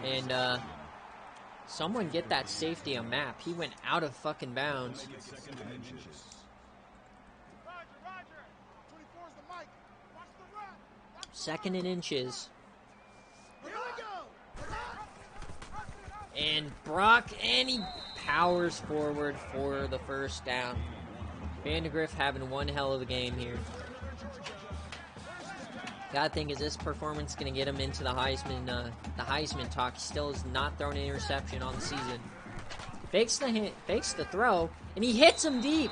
And, someone get that safety a map. He went out of fucking bounds. 2nd and inches. And Brock, and he powers forward for the 1st down. Vandegrift having one hell of a game here. Gotta think, is this performance going to get him into the Heisman talk? He still has not thrown an interception on the season. Fakes the throw, and he hits him deep.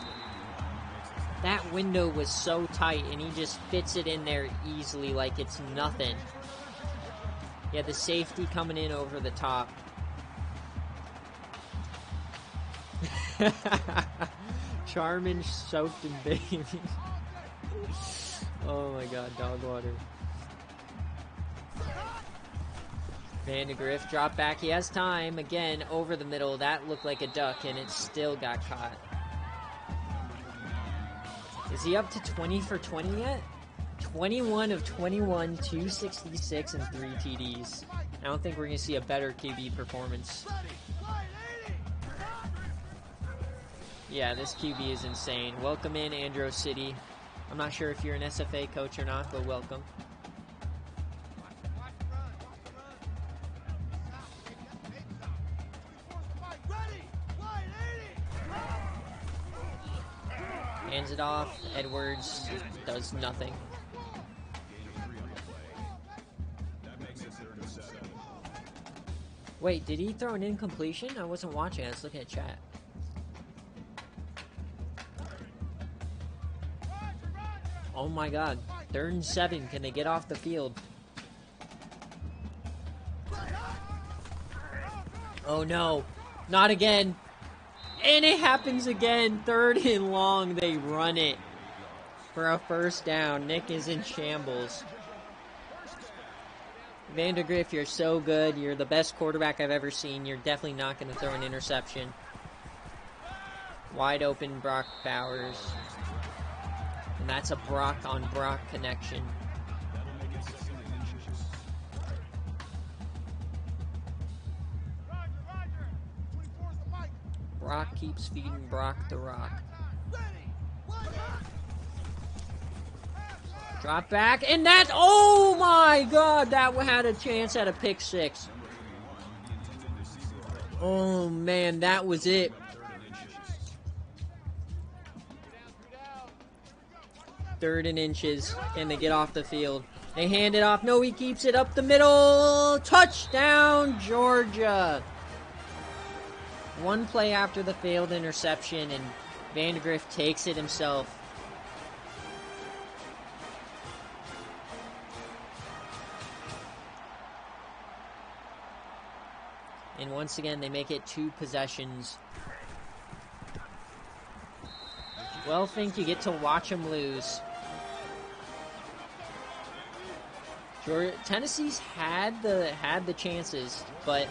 That window was so tight, and he just fits it in there easily like it's nothing. Yeah, the safety coming in over the top. Charmin soaked in baby. Oh my god, dog water. Vandegrift drop back. He has time. Again, over the middle. That looked like a duck, and it still got caught. Is he up to 20 for 20 yet? 21 of 21, 266, and 3 TDs. I don't think we're going to see a better QB performance. Yeah, this QB is insane. Welcome in, Andro City. I'm not sure if you're an SFA coach or not, but welcome. Hands it off. Edwards does nothing. Wait, did he throw an incompletion? I wasn't watching. I was looking at chat. Oh my god. 3rd and 7. Can they get off the field? Oh no. Not again. And it happens again. 3rd and long. They run it for a first down. Nick is in shambles. Vandegrift, you're so good. You're the best quarterback I've ever seen. You're definitely not going to throw an interception. Wide open Brock Bowers. And that's a Brock on Brock connection. Brock keeps feeding Brock the rock. Drop back, and that, oh my god, that had a chance at a pick 6. Oh man, that was it. Third and inches, and they get off the field. They hand it off. No, he keeps it up the middle. Touchdown, Georgia. One play after the failed interception, and Vandegrift takes it himself. And once again, they make it 2 possessions. Well, think you get to watch them lose. Tennessee's had the chances, but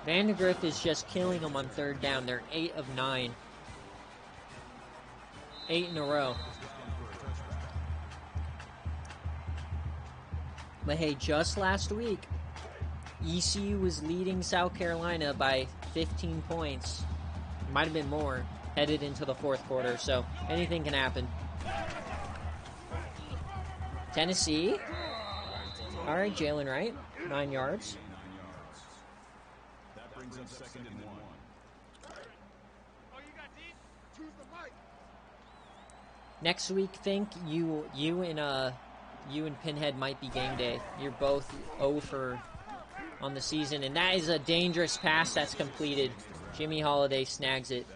Vandegrift is just killing them on 3rd down. They're 8 of 9. 8 in a row. But hey, just last week, ECU was leading South Carolina by 15 points. It might have been more, headed into the 4th quarter, so anything can happen. Tennessee. All right, Jalen Wright, 9 yards. That brings up 2nd and 1. Next week, think you and Pinhead might be game day. You're both 0 for on the season, and that is a dangerous pass that's completed. Jimmy Holiday snags it.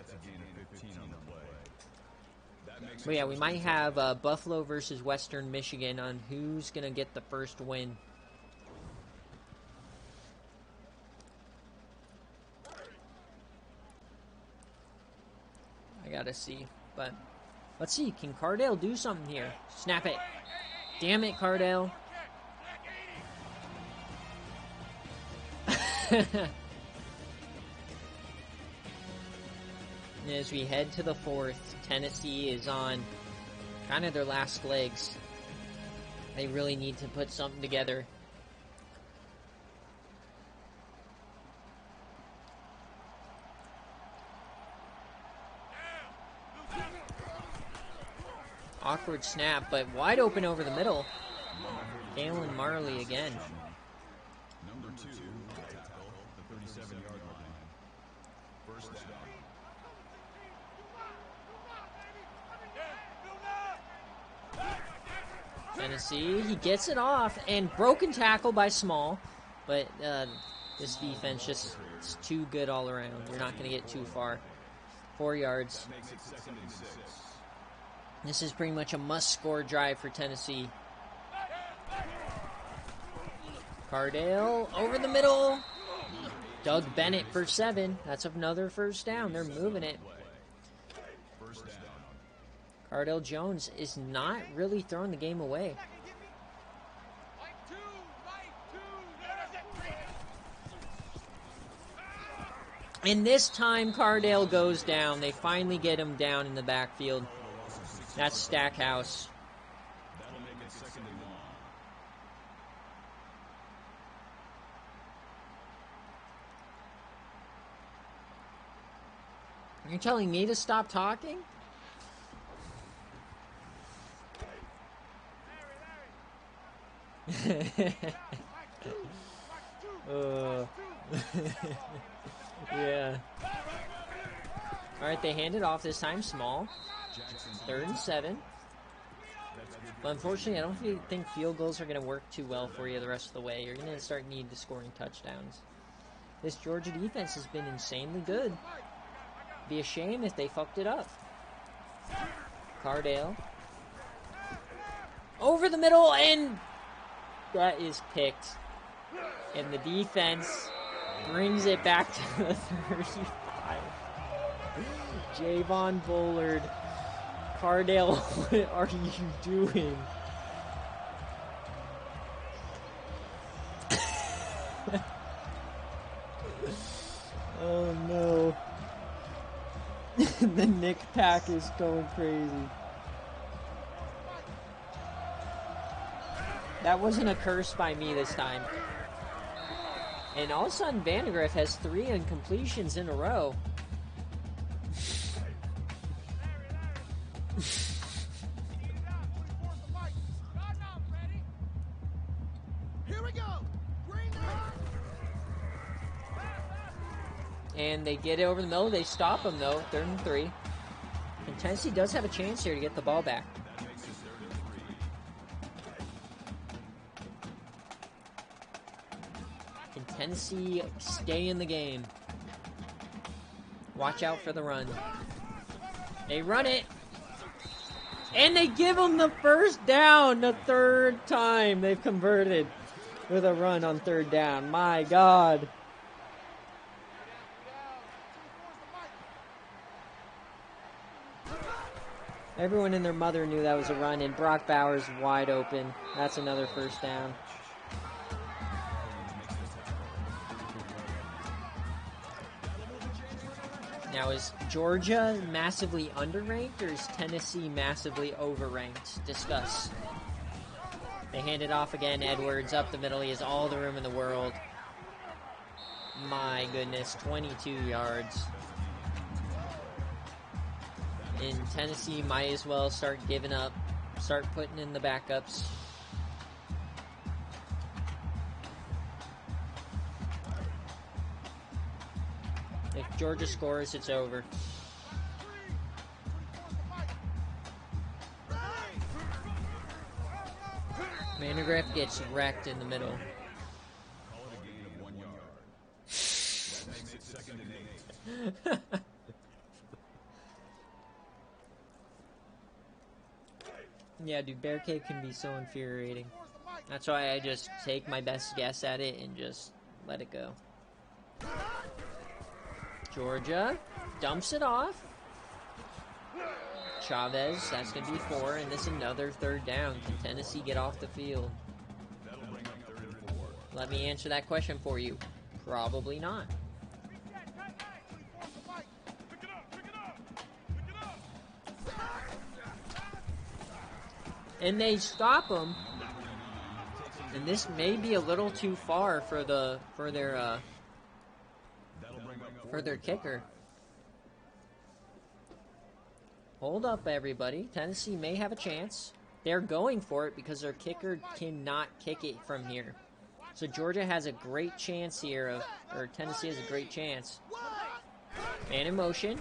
But yeah, we might have Buffalo versus Western Michigan on who's going to get the first win. I gotta see, but let's see. Can Cardale do something here? Snap it. Damn it, Cardale. As we head to the 4th, Tennessee is on kind of their last legs. They really need to put something together. Awkward snap, but wide open over the middle. Galen Marley again. Number 2, tackle, the 37-yard line. First down. Tennessee, he gets it off, and broken tackle by Small, but this defense just is too good all around. You're not going to get too far. 4 yards. Makes it 2nd and 6. This is pretty much a must-score drive for Tennessee. Cardale over the middle. Doug Bennett for 7. That's another first down. They're moving it. Cardale Jones is not really throwing the game away. And this time Cardale goes down. They finally get him down in the backfield. That's Stackhouse. That'll make it 2nd and long. You're telling me to stop talking? Yeah. Alright, they hand it off this time small. 3rd and 7. But unfortunately, I don't think field goals are going to work too well for you the rest of the way. You're going to start needing to scoring touchdowns. This Georgia defense has been insanely good. Be a shame if they fucked it up. Cardale. Over the middle, and that is picked. And the defense brings it back to the 35. Javon Bullard. Cardale, what are you doing? Oh no. The Nick Pack is going crazy. That wasn't a curse by me this time. And all of a sudden, Vandegrift has 3 incompletions in a row. Here we go. And they get it over the middle. They stop him, though. 3rd and 3. And Tennessee does have a chance here to get the ball back. That makes it 3rd and 3. Can Tennessee stay in the game? Watch out for the run. They run it. And they give them the first down the 3rd time they've converted with a run on 3rd down. My God. Everyone and their mother knew that was a run, and Brock Bowers wide open. That's another first down. Now, is Georgia massively underranked, or is Tennessee massively overranked? Discuss. They hand it off again. Edwards up the middle. He has all the room in the world. My goodness, 22 yards. And Tennessee might as well start giving up. Start putting in the backups. If Georgia scores, it's over. Vandegrift gets wrecked in the middle. Call it a gain of 1 yard. That makes it 2nd and 8. Yeah, dude, BearCave can be so infuriating. That's why I just take my best guess at it and just let it go. Georgia dumps it off. Chavez, that's going to be 4, and this is another 3rd down. Can Tennessee get off the field? That'll bring up 3rd and 4. Let me answer that question for you. Probably not. And they stop him. And this may be a little too far for their kicker. Hold up, everybody. Tennessee may have a chance. They're going for it because their kicker cannot kick it from here. So Georgia has a great chance here, or Tennessee has a great chance. Man in motion.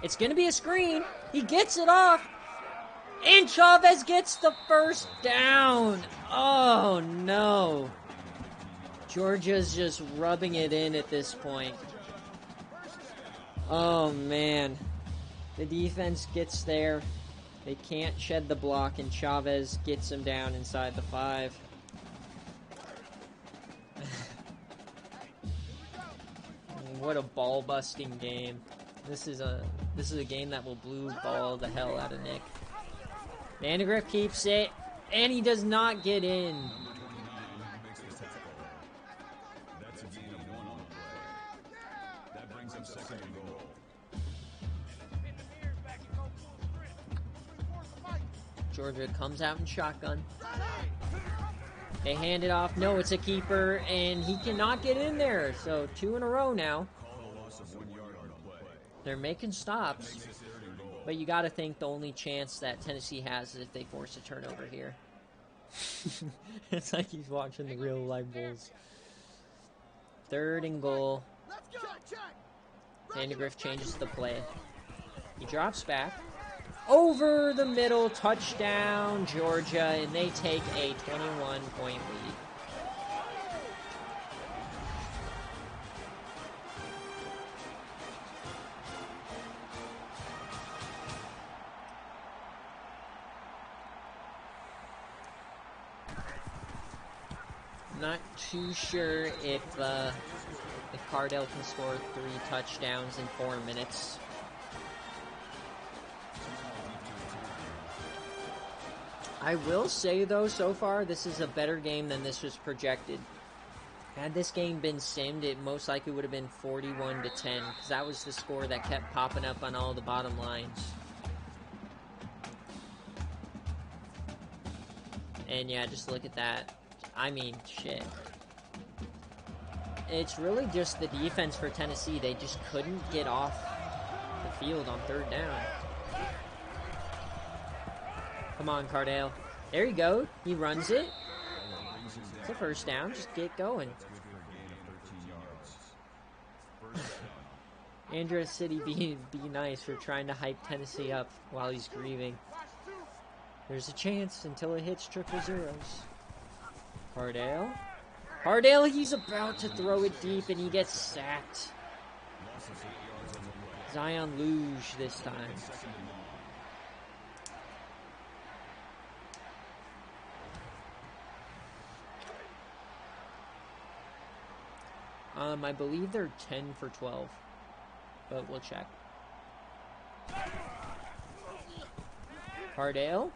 It's going to be a screen. He gets it off. And Chavez gets the first down. Oh, no. Georgia's just rubbing it in at this point. Oh, man. The defense gets there. They can't shed the block, and Chavez gets him down inside the 5. What a ball-busting game. This is a game that will blue ball the hell out of Nick. Vandegrift keeps it, and he does not get in. Makes the tackle. That's a gain of 1 on the play. That brings up 2nd and goal. Georgia comes out in shotgun. They hand it off. No, it's a keeper, and he cannot get in there. So 2 in a row now. Call a loss of 1 yard on the play. They're making stops. Makes it 3rd and goal. But you got to think the only chance that Tennessee has is if they force a turnover here. It's like he's watching the real live Bulls. 3rd and goal. Let's go. Check. Vandegrift changes the play. He drops back. Over the middle, touchdown, Georgia, and they take a 21-point lead. Not too sure if Cardell can score 3 touchdowns in 4 minutes. I will say, though, so far, this is a better game than this was projected. Had this game been simmed, it most likely would have been 41-10, because that was the score that kept popping up on all the bottom lines. And yeah, just look at that. I mean, shit. It's really just the defense for Tennessee. They just couldn't get off the field on 3rd down. Come on, Cardale. There you go. He runs it. It's a 1st down. Just get going. Andrea City be nice for trying to hype Tennessee up while he's grieving. There's a chance until it hits 000. Cardale. Cardale, he's about to throw it deep and he gets sacked. Zion Luge this time. I believe they're 10 for 12, but we'll check. Cardale.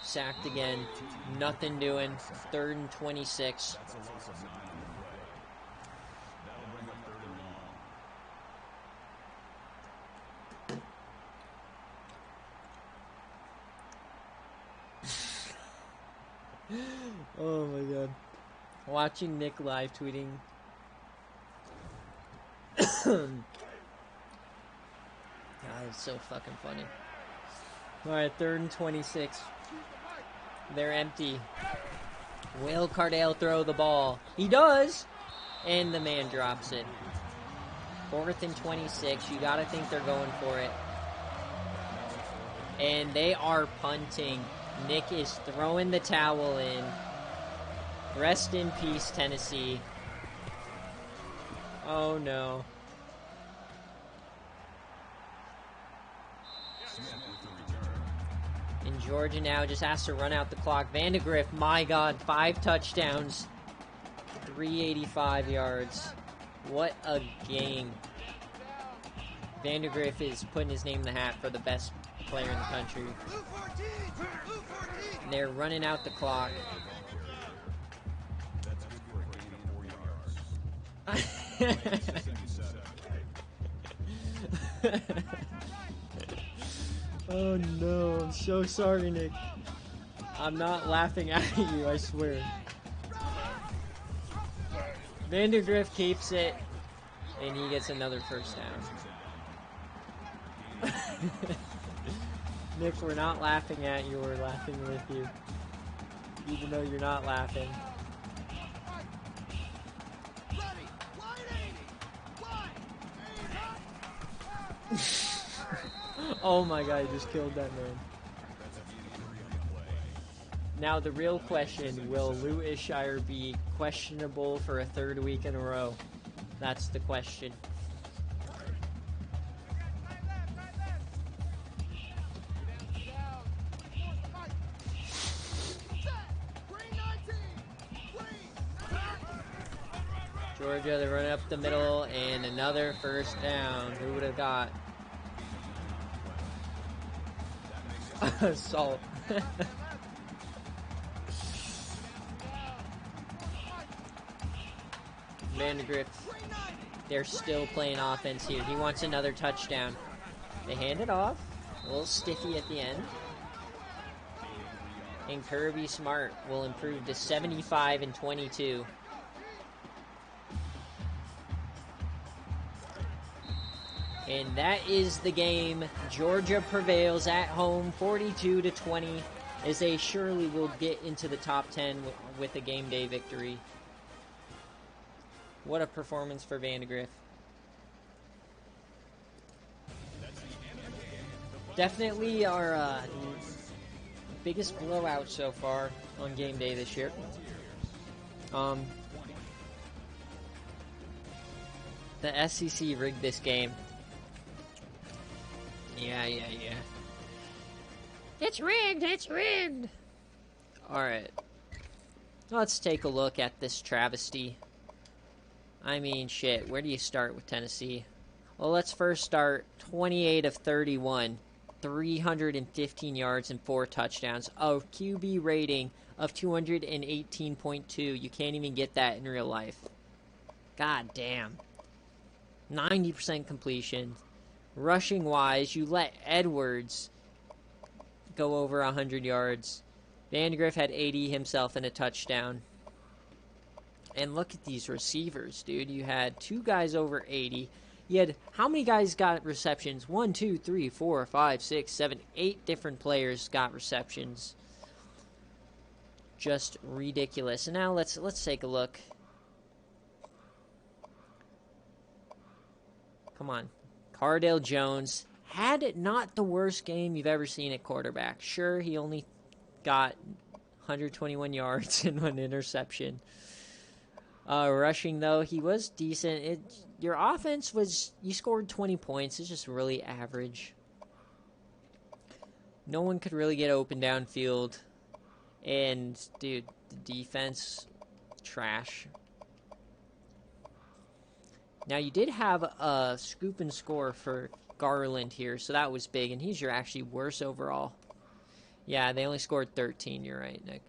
Sacked again. Nothing doing. 3rd and 26. That's a loss of 9 on the play. That'll bring up 3rd and long. Oh my god. Watching Nick live tweeting. God, it's so fucking funny. Alright, 3rd and 26. They're empty. Will Cardale throw the ball? He does! And the man drops it. 4th and 26. You gotta think they're going for it. And they are punting. Nick is throwing the towel in. Rest in peace, Tennessee. Oh no. And Georgia now just has to run out the clock. Vandegrift, my god, 5 touchdowns. 385 yards. What a game. Vandegrift is putting his name in the hat for the best player in the country. Blue 14. Blue 14. And they're running out the clock. That's good for a gain of 4 yards. 77. Oh no, I'm so sorry, Nick. I'm not laughing at you, I swear. Vandegrift keeps it, and he gets another 1st down. Nick, we're not laughing at you, we're laughing with you. Even though you're not laughing. Ready. Wide 80. Wide. Oh my god, he just killed that man. Now the real question, will Lou Ishire be questionable for a 3rd week in a row? That's the question. Georgia, they run up the middle, and another first down. Who would have got? Salt. Vandegrift, they're still playing offense here. He wants another touchdown. They hand it off. A little stiffy at the end. And Kirby Smart will improve to 75-22. And that is the game. Georgia prevails at home 42-20 as they surely will get into the top 10 with a game day victory. What a performance for Vandegrift. Definitely our biggest blowout so far on game day this year. The SEC rigged this game. Yeah. It's rigged. Alright. Let's take a look at this travesty. I mean, shit, where do you start with Tennessee? Well, let's first start 28 of 31. 315 yards and 4 touchdowns. A QB rating of 218.2. You can't even get that in real life. God damn. 90% completion. Rushing wise, you let Edwards go over 100 yards. Vandegrift had 80 himself and a touchdown. And look at these receivers, dude. You had 2 guys over 80. You had, how many guys got receptions? 1, 2, 3, 4, 5, 6, 7, 8 different players got receptions. Just ridiculous. And now let's take a look. Come on. Cardale Jones had not the worst game you've ever seen at quarterback. Sure, he only got 121 yards and 1 interception. Rushing, though, he was decent. Your offense was, you scored 20 points. It's just really average. No one could really get open downfield. And, dude, the defense, trash. Now, you did have a scoop and score for Garland here, so that was big. And he's your actually worst overall. Yeah, they only scored 13. You're right, Nick.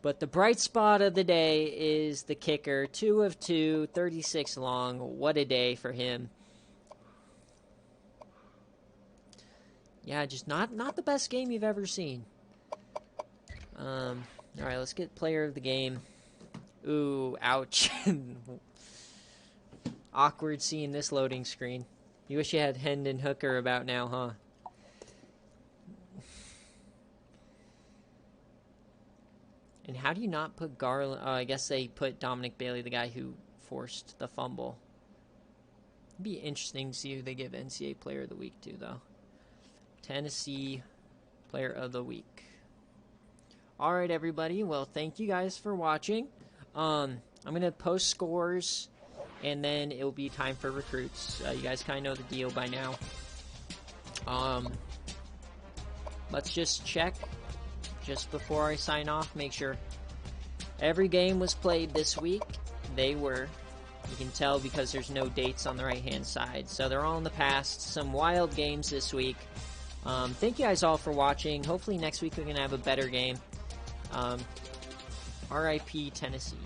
But the bright spot of the day is the kicker. 2 of 2, 36 long. What a day for him. Yeah, just not the best game you've ever seen. All right, let's get player of the game. Ooh, ouch. Awkward seeing this loading screen. You wish you had Hendon Hooker about now, huh? And how do you not put Garland? Oh, I guess they put Dominic Bailey, the guy who forced the fumble. It'd be interesting to see who they give NCAA Player of the Week to, though. Tennessee Player of the Week. All right, everybody. Well, thank you guys for watching. I'm going to post scores, and then it will be time for recruits. You guys kind of know the deal by now. Let's just check. Just before I sign off, make sure every game was played this week. They were. You can tell because there's no dates on the right-hand side. So they're all in the past. Some wild games this week. Thank you guys all for watching. Hopefully next week we're going to have a better game. RIP Tennessee.